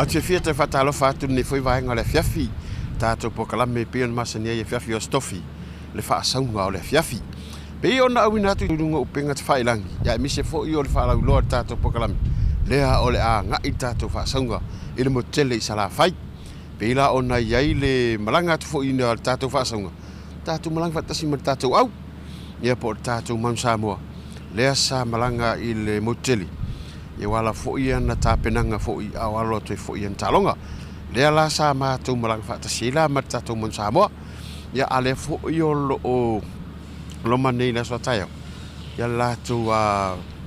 A te fia te whatalofa atu ne foi vaenga le fiafi. Tātou pokalame pe on masania e fiafi o stofi. Le whaasaunga o le fiafi. Pe ona au ina atu runga upenga te whailangi. Ya mise fo i o le whaalau loa tātou pokalame. Lea o le a ngai tātou whaasaunga. I le motele i sala whai. Pe ila ona iai le malanga atu fo i na tātou whaasaunga. Tātou malanga whatasi ma tātou au. Ia po tātou Mount Samoa. Lea sa malanga i le motele. Ia wala fo i ana tāpenanga fo i awalo te fo i ana talonga. Lea la sa mātou malanga whatasi la ma tātou Mount Samoa. Ia ale fo i o lo manei la so tayo. Ia la tu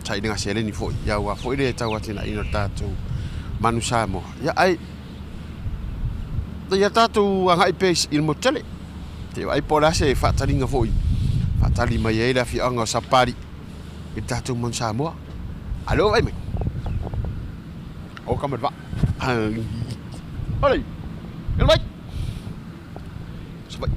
tai dinga seleni fo ia wa fo ile tau atina ina tātou Manu Samoa. Ia ai ia tātou ngai pes il motele. Te ai pola se whataringa fo i. Whatali mai e la fi anga sapari. I tātou Mount Samoa. Alo vai mai. O kamat va. Olha. Ele vai. Vai.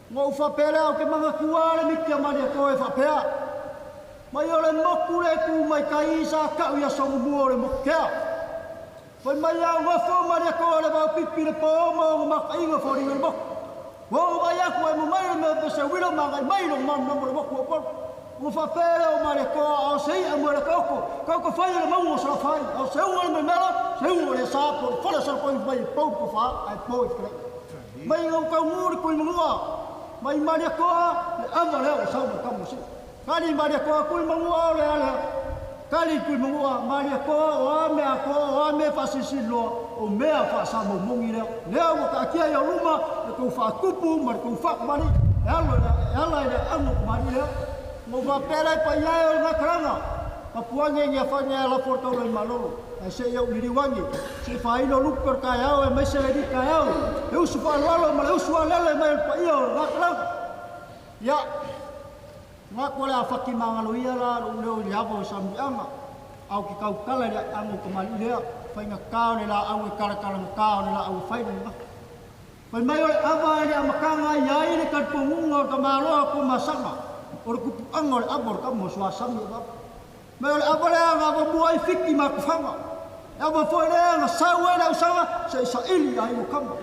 Ngau whapea o ke mga kuare miki a mani a koe whapea. mai ole moku le ku mai kai sa ka ia so mo le mokea foi mai a ngofo mai ko le ba pipi le po mo ma kai ngo fo ringo mo wo vai a ko mo mai me se wilo ma mai no ma no mo ko o fa pele o mai ko o sei a mo le ko fai le mo so fai o se o me melo se o le sa por fora so ko vai po fa ai po mai ngo ka mu ko mo mai mai ko le ava le o sa mo ka mo si kali mai ko ko mo le ale kali ku mo mai ko o me fa si lo o me fa sa mo ngi le o ka kia yo ruma ko fa kupu mar ko fa mari ela anu mari le mo va pele pa ia o na krana papua nge fa nya la porto le malolo se yo ni wangi se fa ino lukor ka ya o me se le di ka ya eu su fa lo ma eu su le me pa ia na krana ya ma ko la fa ki mangalo ia la lo le avo sam anga au ki kau kala le anu ko mali le fa nga ka le la au ka ka ka le la au fa ni pa mai o ava le makanga ia ile ka pungungo ka malo ko masama or ku angol abor ka mo swa sam ba mai o ava le nga ba buai fiki ma ku fanga ava fo le nga sawa le sawa se sa ili ai mo kamba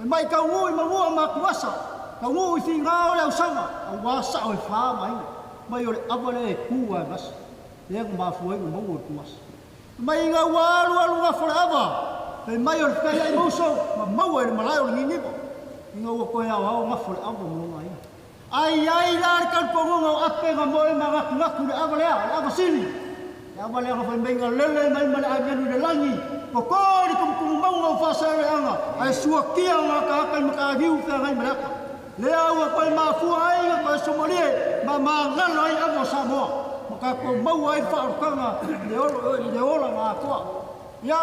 mai ka ngoi ma ku wasa ka ngoi fi nga le sawa wasa o fa mai o ava le ku wa bas le ma foi mo mo ku mas mai nga walu nga forever pe mai o ka ai mo so ma o le malai o ni ni nga o ko ya o nga forever mo mai ai la ka po ngo ape nga mo e ma nga ku le ava le ava sini ava le nga fa menga lele mai mala age ni langi ko ni ku mo ngo fa sa le anga ai suo kia nga ka ka giu ka ngai mala le au ko ma fu ai ko so mo le ma nga loi ava sa mo ka ko mau ai fa ka nga le ola nga ko ya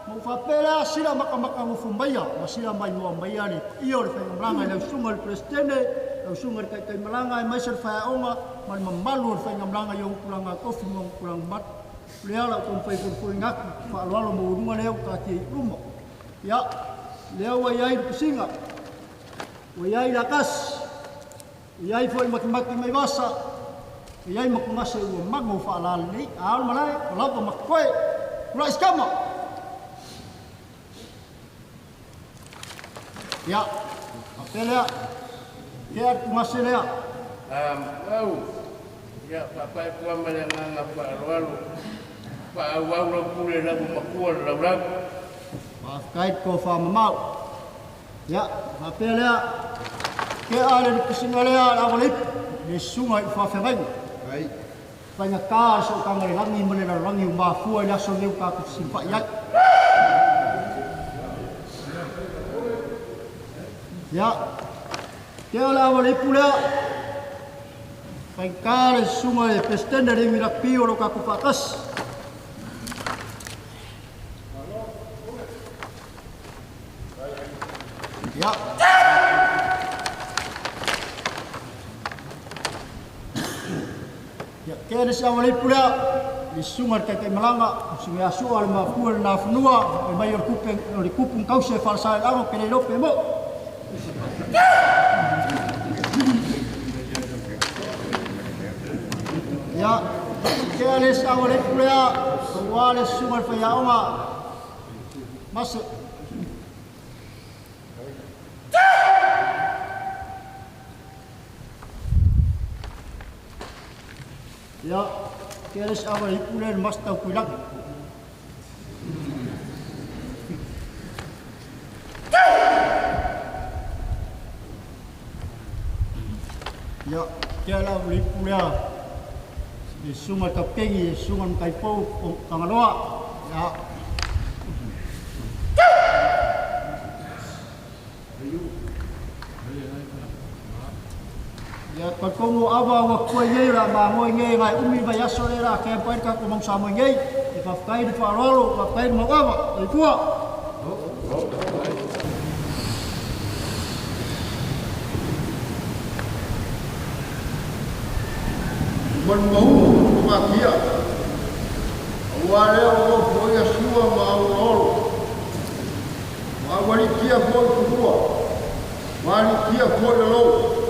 mo fa pela sila maka mo fumbaya masila mai mo mbaya ni iyo le fa ngranga le sungal presidente le sungal kai malanga mai ser fa onga man mamalu fa ngranga yo kulanga kofi mo kulang mat le ala ko fa ko ngak fa lo mo runga le ka ti rumo ya le wa yai singa wa yai lakas yai foi makmaki mai basa yai makmasa u mago fa la ni al malai la ko makoi rais kama ya apelea ya maselea au ya papai kwa male nga pa lalu pa wa pule la makua la kait ko fa mamau ya apelea ke ale di singalea la balik di sungai fa fa ai banyak ka so ka ngari langi mele la langi ma fu ya so leu ka simpa ya ya kaya wala pula pagkare sungai pesten dari mirapi olo ka kupakas ya kaya sa wala pula di sungai kay malanga sungai asu al maful na funua mayor kupung kau se falsa ang kay lope mo ya kaya sa wala pula wala sungai fa ya oma mas ya kaya sa wala pula mas tau kulang ya kaya wala pula di sungai Kapengi, sungai Kaipo, Tangaloa, ya. Ya kalau awa waktu ye la bangun ye ngai umi bayar sore la kempen ka kumang sama ye, ifakai di farolo, ifakai mau apa, itu. Menmau makia, awalnya orang boleh semua mau orang, awalnya dia boleh semua, awalnya dia boleh lalu,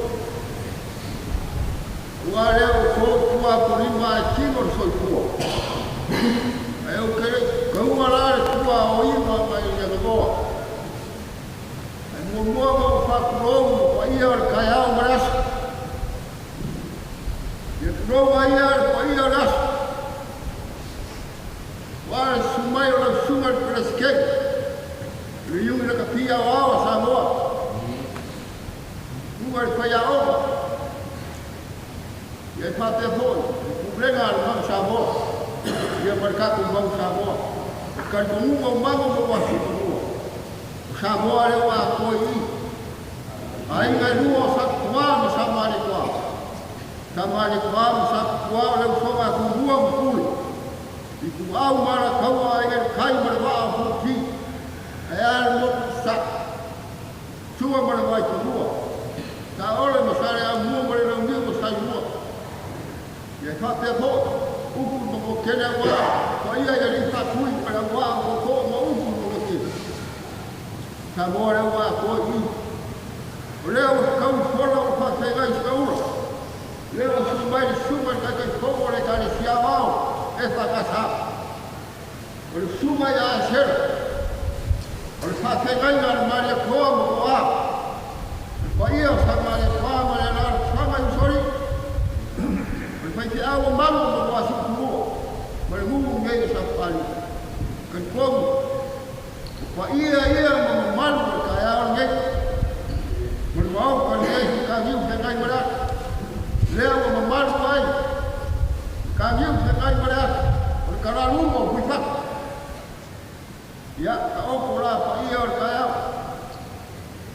awalnya orang tua terima mua mo whakurou pa ia o kai au marasi. Ia kurou a ia pa ia o rasu. Wara sumai o lau sunga presikei. Le iungi na ka pia o awa Samoa. Unga i whai a oba. Ia i whate a poi. Kubrenga ala mau Samoa. Ia marikaku mau Samoa. Kantunga o mango mo wasu kanua. Samoa le wa koi i. Ainga lua sa kua ma samari kua. Samari kua ma sa kua le usonga kubua mkulu. I ku au mara kaua ainga kai mara waa puki. Ea mo sa. Sua mara wai kubua. Ka ole ma sare a mua mara lau ni mo sai mua. Ia whate po. Uku mo kene waa. Ko ia ia rita kui para waa mo ko mo uku mo kene. Samoa le waa koi i. Leo kau fola o whakega i skaura. Leo sumai sumai kai kogo le kare siawao e whakasa. O le sumai a asera. O le whakega i ngā maria koa mo koa. E whaia sa maria koa ma le nara whanga i usori. O le whaiti awa mamu mo koa si kumua. Ma le mungu ngei sa whali. Kai kogu. Whaia ia ma mamu le kai awa ngei. Mau kan dia kami dengan mereka, lewat memalu baik, kami dengan mereka, perkara lumba buat, ya kau pula apa ia kaya,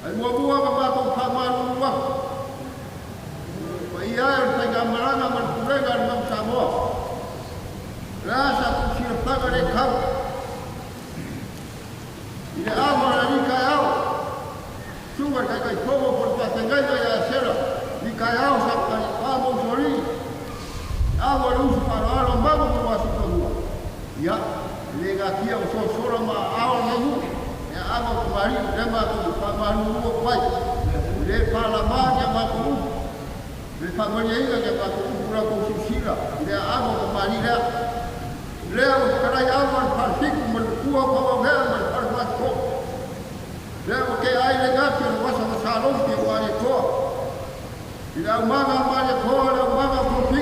ayam buah apa kamal lumba, ia pegang merana berkurengan dengan Samoa, rasa kusir pakai kau, ini apa lagi kaya? Sungai kai kogo por patengai ya sera ni kayao sapta amo sori amo luz para alo mago por wasu kodua ya lega kia o sora ma ao nemu ya amo kumari lema ko pamaru ko pai le pala ma ya ma ko le pamaru ya ya pa ko pura ko susira le amo kumari la le o karai amo partik mo kuo ko ver mo parwa ko leo ke ai le gato no wasa ma salon ke wale ko ila mama male ko la mama profi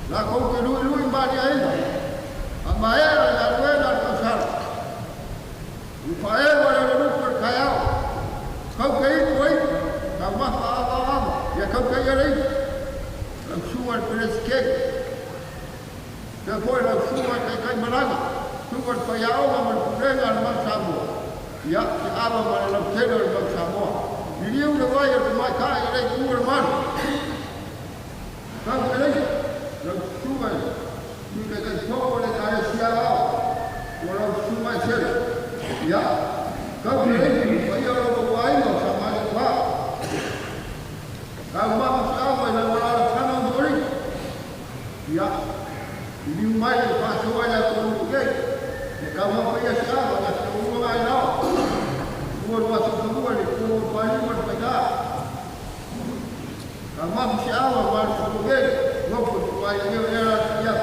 la ko ke lui mali ai ama era la rueda al pasar u fae wala le por kaya ko ke koi ka ma ha ya ko ke ya rei la suar preske depois la suar ke kai malanga suar pa ya o ma kurenga ma samu ya apa mana lam teder bang Samoa video le vai de mai kai le kur man kan le lam suai ni le kan ko le kai sia wala suai sel ya kan le vai lo vai no sama le pa kan ma sa wala wala kana dori ya ni mai pa so wala ko ke kan ma ya sa wala ko mai no Buat masuk semua ni, buat balik buat pegang. Kamu siapa baru sebelum ngopot supaya dia dia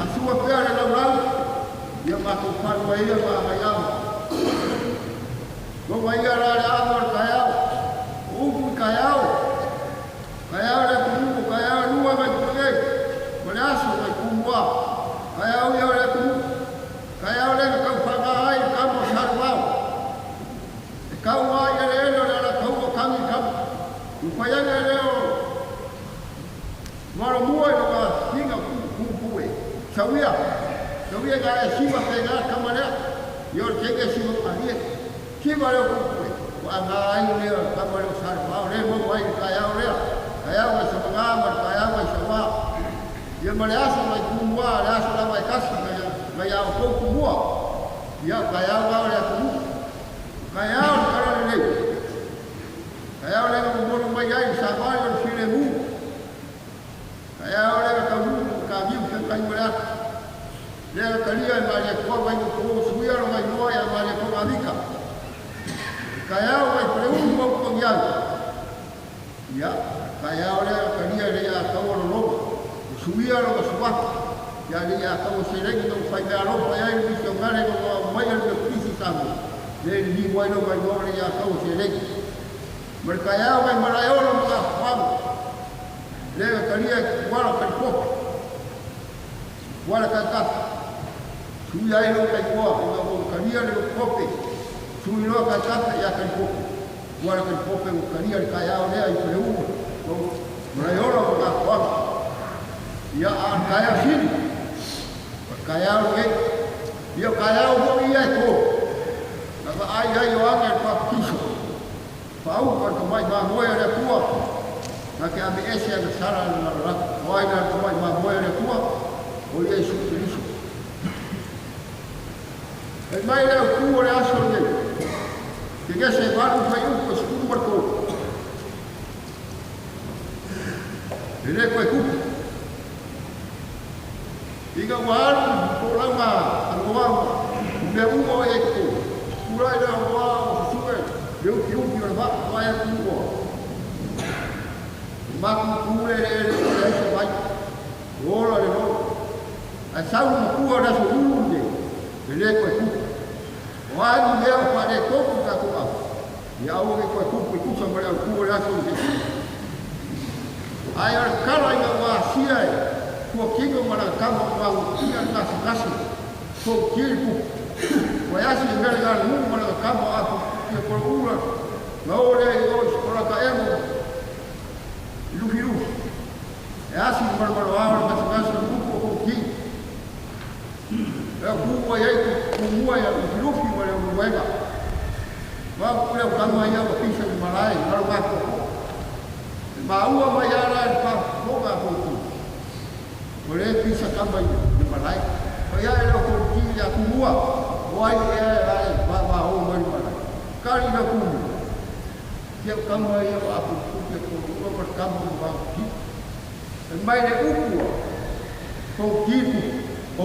asua pia dalam laut dia masuk parwaya bahayam. Bahaya ada amor kayau, kayau, kayau ada kumu kayau dua macam berasal dari kumua, kayau dia ada kumu, kayau ada kau pakai kamu sarwau. Kau ayah lelo dalam kau kami kamu, upaya lelo, malu muai dalam tinggal kumpul, sawia gaya siapa pegang kamera, yor ceknya siapa ahli, siapa lelo kumpul, angai lelo kamera sarfau lelo muai kaya masih mengamar, kaya masih sama, dia melihat lagi kumua, lihat lagi kasih gaya kau kumua, dia kaya gaya kumua. Kaya orang ni, kaya orang umur macam sahaja orang filemu, kaya orang kami bukan berat. Dia kalian macam kau macam kau suya orang macam yang macam kau Amerika. Kaya orang peluru mau pengian, ya kaya orang kalian dia kau orang loba, suya orang suat, jadi kau sering tu faham orang yang bisa mengenai orang macam krisis sama. le li wai no mai no le ya kau se le mereka ya mai marayo no ka pam le ka lia wala ka ko wala ka ka su ya no ka ko ka lia le ko pe su no ka ka ya ka ko wala ka ko pe ka lia ka ya le ai pe u no marayo no ka pam ya an ka ya sin ka ya le dia ka ya mo ia ko na ai ai o ake pa kiso pau ka mai ma moya le tua na ke abi ese na sara na ra vai na mai ma moya le tua o ia su Cristo e mai le ku le aso le que se va no fai un ko su marco ele ko ku iga war ko la ma ko wa me u o e ko kurai da wa su ke eu que o va vai a tu ma ku le se vai ora le no a sau no ku ora so unde ele ko ku wa ni me fa de ko ku ka ku a ya o ke ko ku sa mare ku ora so de ai ar kala ia wa sia ko kingo mara ka mo wa ia na kasi ko kiku Wayasi ngalga Mungu mwana kama hapo kwa kula na ole yosh kwa kaemo luhiru yasi mwana wao katikati Mungu kwa ki ya kuwa yake kumua ya luhiru wale mwema wao kule kama ya kisha malai wale wako maua mayara pa boga huko wale kisha kama ni malai kwa yale kwa ki ya kumua wai ai ba ho mai ba kali na ku ke kama ya aku ke ko ko kama ba ki mai ne uku ko ki ko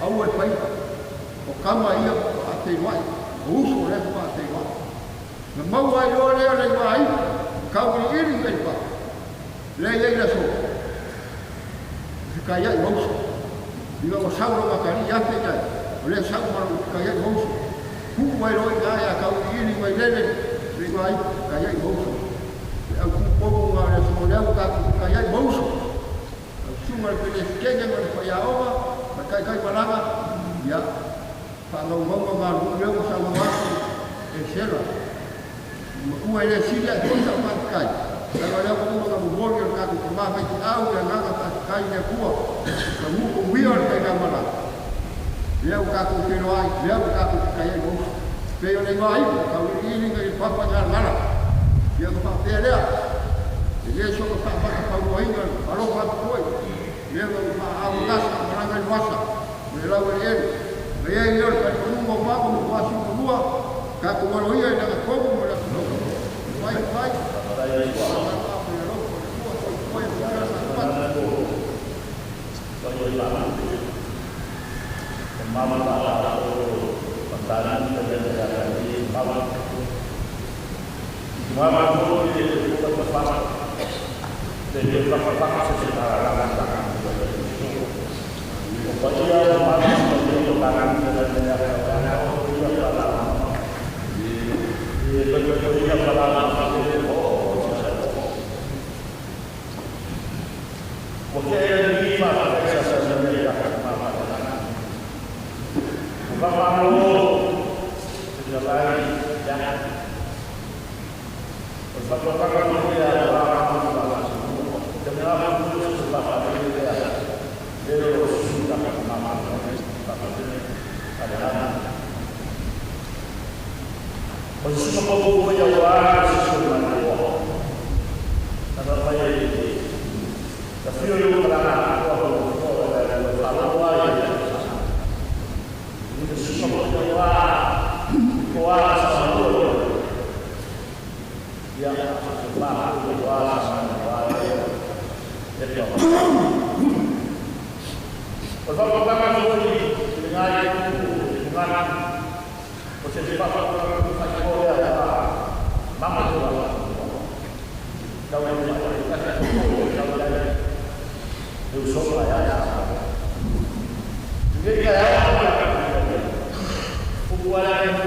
au ai pai ko kama ia ate wai uso le ko ate wai na mau ai lo le wai ka uri iri ai ba le la so ka ya mo diga ko sauro ba kali ya te ya oleh sama kaya bos, ku mai roi kaya kau ini mai lele, riwai kaya bos, aku pomo ngare semua kaya bos, semua pilih kaya mai kaya apa, kaya malanga, ya, kalau ngomong ngaru dia sama waktu, esela, ku ele siria tu sama kaya, kalau dia ngomong ngaru boleh kaya kemana kita tahu yang ngata kaya kuah, kamu kubiar kaya malanga. Dia buka tu keluar, dia buka tu kaya bos. Dia yang lain, kalau ini kaya papa jangan marah. Dia buka dia. Dia suka papa kau ini, kalau papa kau, dia buka amulas, marangan masa. Dia lawan dia. Dia ini kalau kamu mau masuk semua, kau mau ia nak kau mau nak kau. Baik. Mama tak tahu pertanyaan terjadi di mama. Mama tu dia bukan bersama. Dia bersama secara langsung. Supaya mama menjadi tangan dan dia dia berlalu. Mungkin ini mama Bapak Lu sudah lagi jangan berbapak lu ya orang jangan terus bapak dia sudah mama bapak ini ada posisi pokok ya wah sudah ada apa ini tapi lu berada kuasa seluruh yang maha kuasa jadi apa? Pertama sekali dengan posisi bapak kita boleh mama juga kalau yang usah ya jadi ya wala yang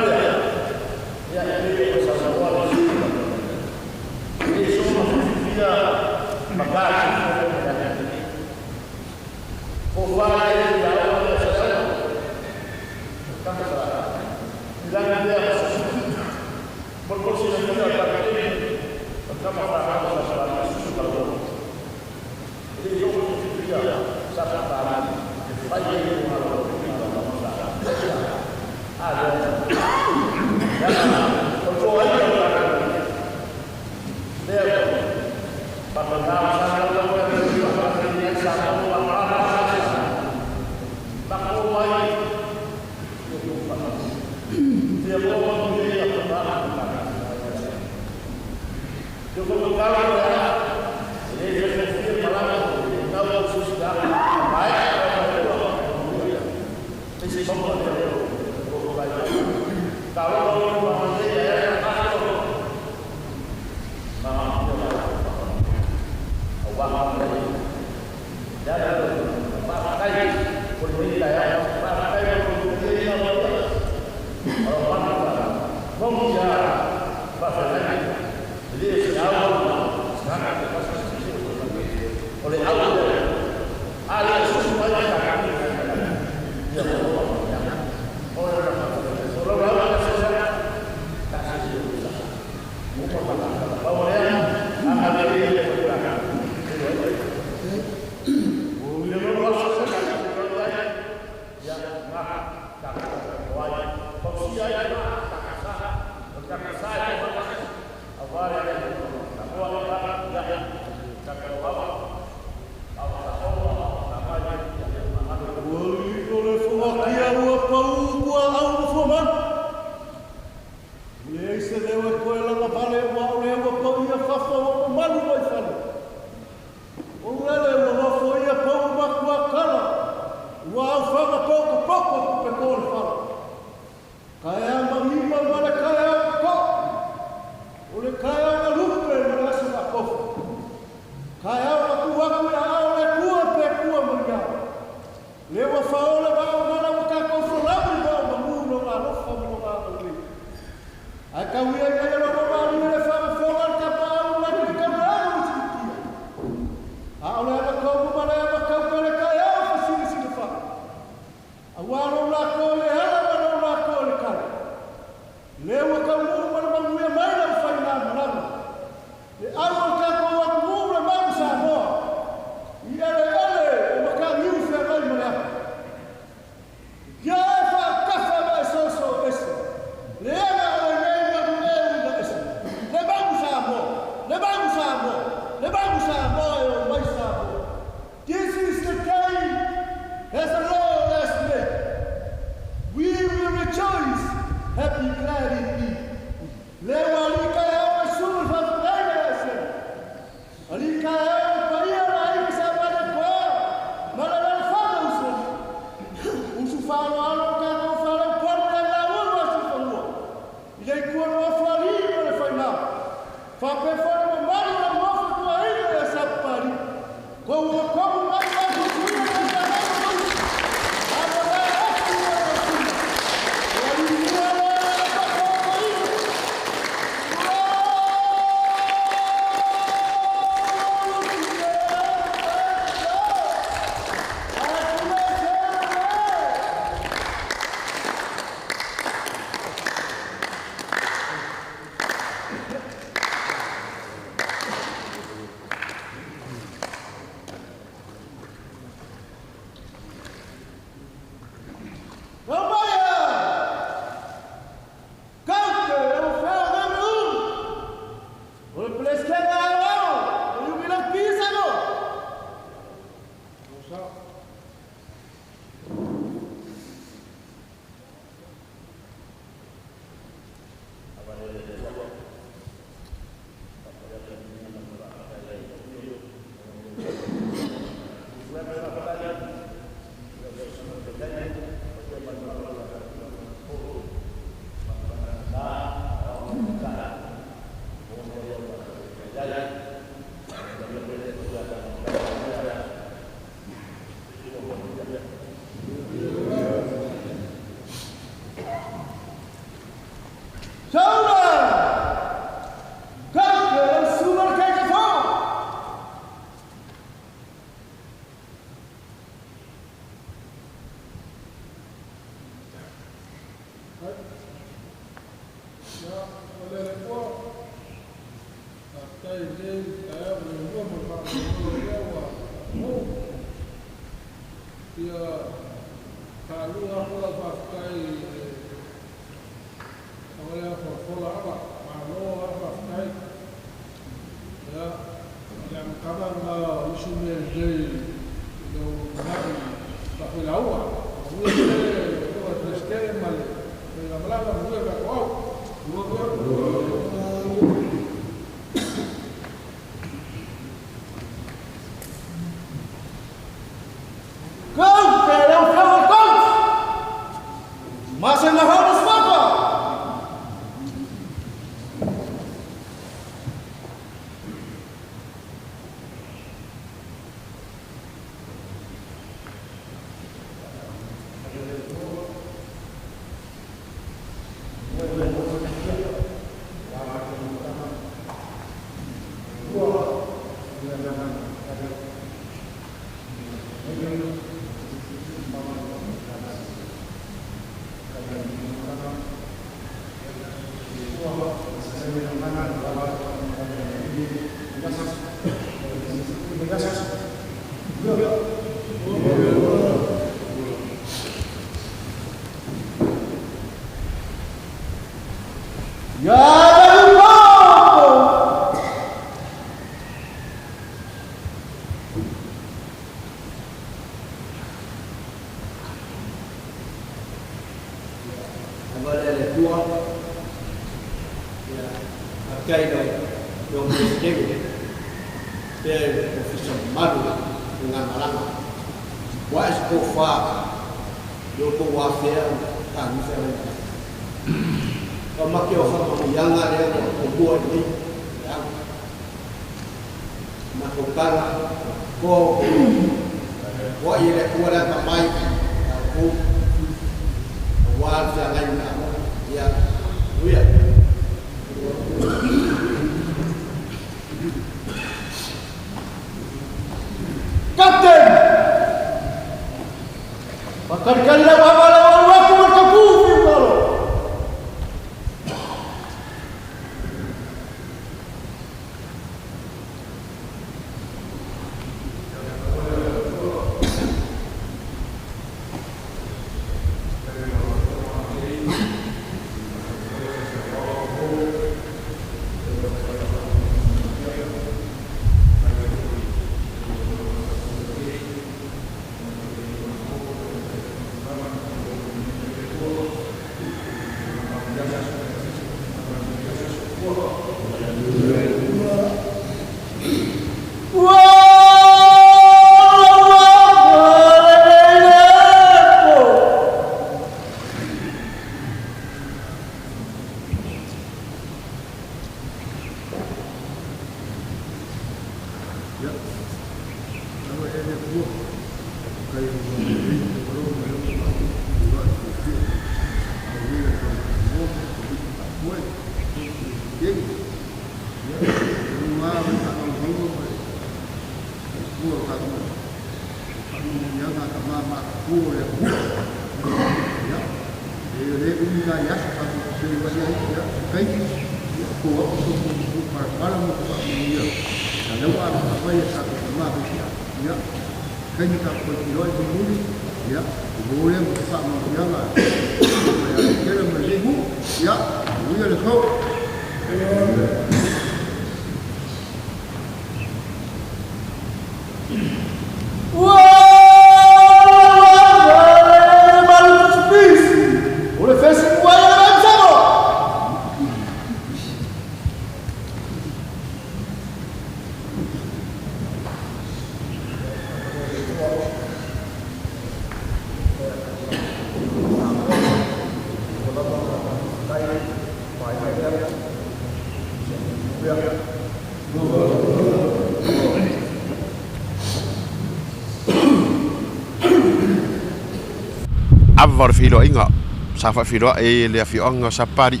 Avar filo inga safa filo e le fionga sapari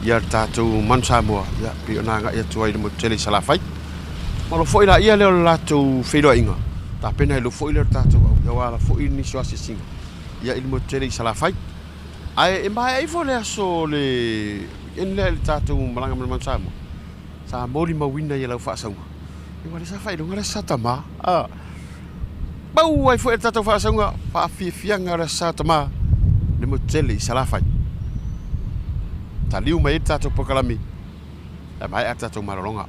ia tatu man Samoa ia piona nga ia tuai mo tele sala fai mo foi la ia le latu filo inga ta pena lo foi le tatu ia wala foi ni so asinga ia il mo tele sala fai ai e mai ai fo le so le en le tatu malanga man Samoa sa moli ma winna ia la fa sanga i wala sa fai lo ngara satama bau ai foi tatu fa sanga fa fianga ra satama le mo tele sala fai taliu mai tatu pokalami e mai tatu marolonga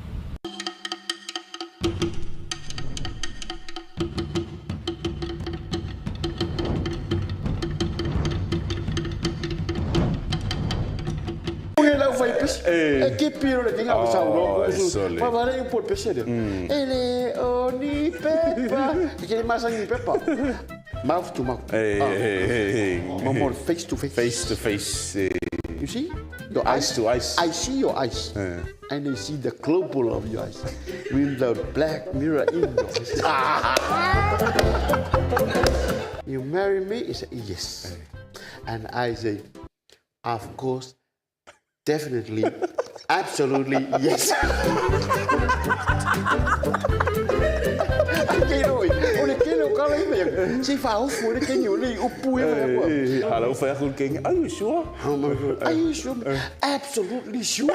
la fai pes e che piro le tinga usando ma vale un po' pesere ele oni pepa che masa ni pepa mouth to mouth more face to face you see your eyes to eyes I see your eyes and I see the global of your eyes with the black mirror in your eyes you marry me he said yes and I say of course definitely, absolutely, yes. Si fa o fu le kenyo le o pu e ma. Hallo fa goed king. Are you sure? Are you sure? Absolutely sure.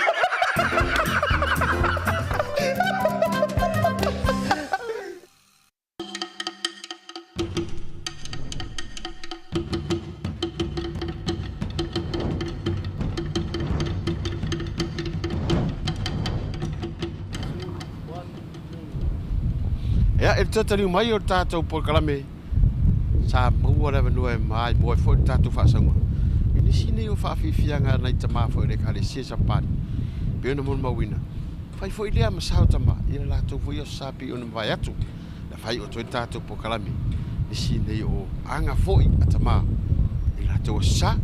Ya, el tatari mai o tātou pokalame sa maua rewa noe mai boy fo tātou whaasanga. Ini sine o whaafifianga nei tama fo ele kare sia sapari. Piona mon mawina. Fai fo ilea masao tama, ila lātou fo i o sapi o vai atu. Na fai o toi tātou pokalame. Ni sine o anga fo i atama. Ila lātou o sa.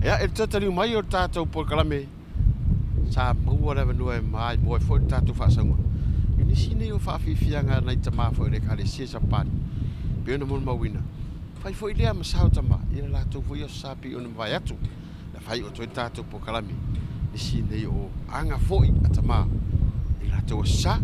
Ya e tatali mai o tātou por kalame. Sa maua lewa no e mai mo e foi tātou whaasanga. Ni sine o whaafifianga nei tama fo le kale sia sa pani. Pe ona mon mawina. Fai foi lea masao tama. Ina la tau foi o sapi ona vai atu. La fai o toi tātou por kalame. Ni sine o anga foi atama. Ina tau sa.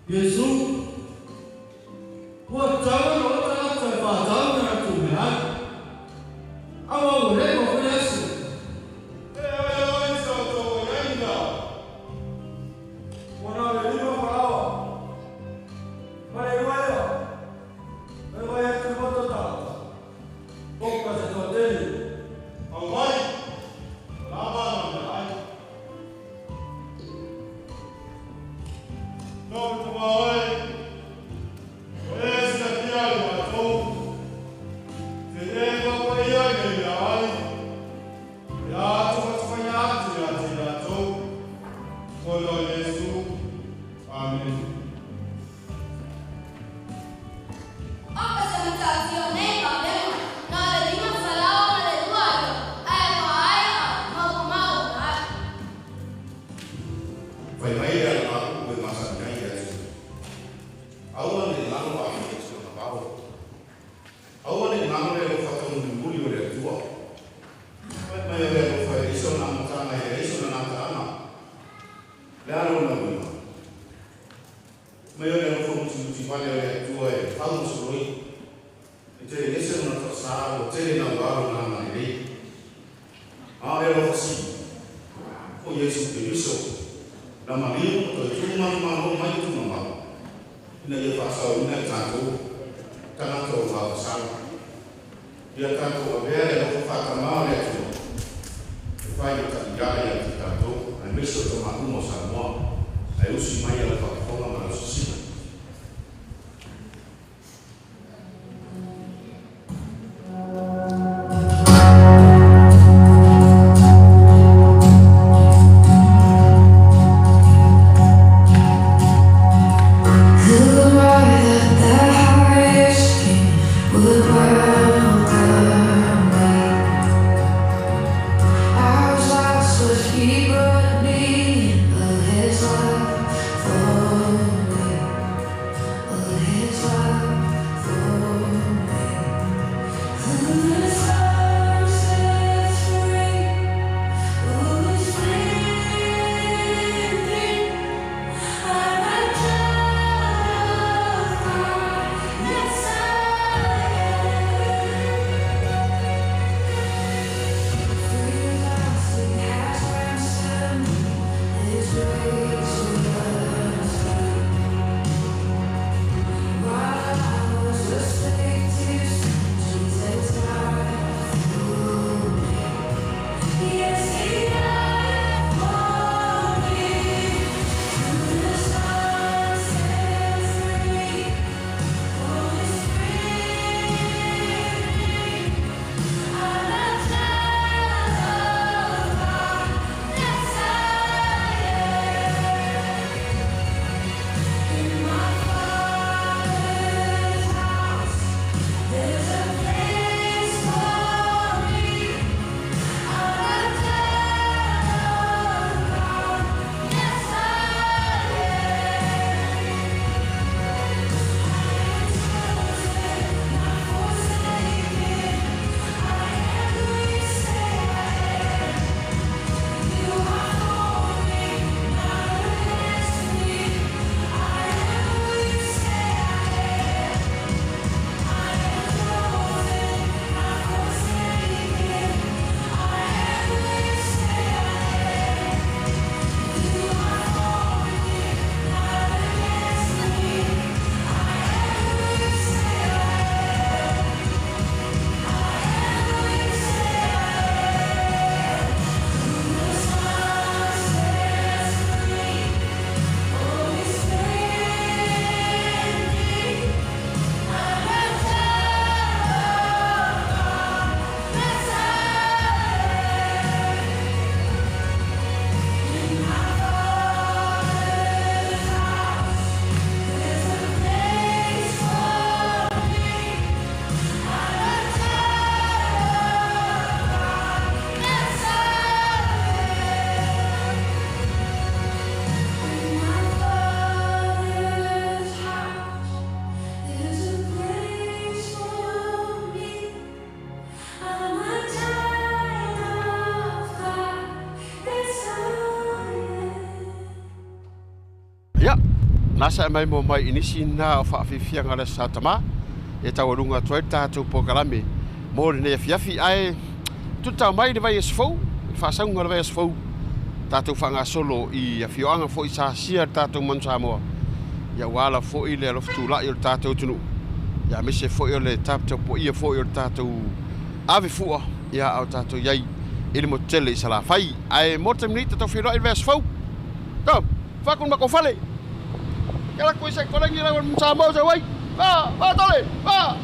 Yesu, what time or time to me? I want to live for Yesu. Ja, nasa mai mo mai inisi na o whaafifianga le satama e tawarunga toi tātou pokalame mo le ne fiafi ai tuta mai le vai esfou whaasaunga le vai esfou tātou whanga solo i a fioanga fo i sa sia tātou man Samoa ia wala fo i le aloftu la i o tātou tunu ia mise fo i o le tātou po ia fo i o tātou ave fua ia au tātou iai ili mo tele i sala whai ai motem ni tātou whiroa i le vai esfou tom whakun mako whale Kala koe se kolengi rawa Samoa sa wai. Va tole, va.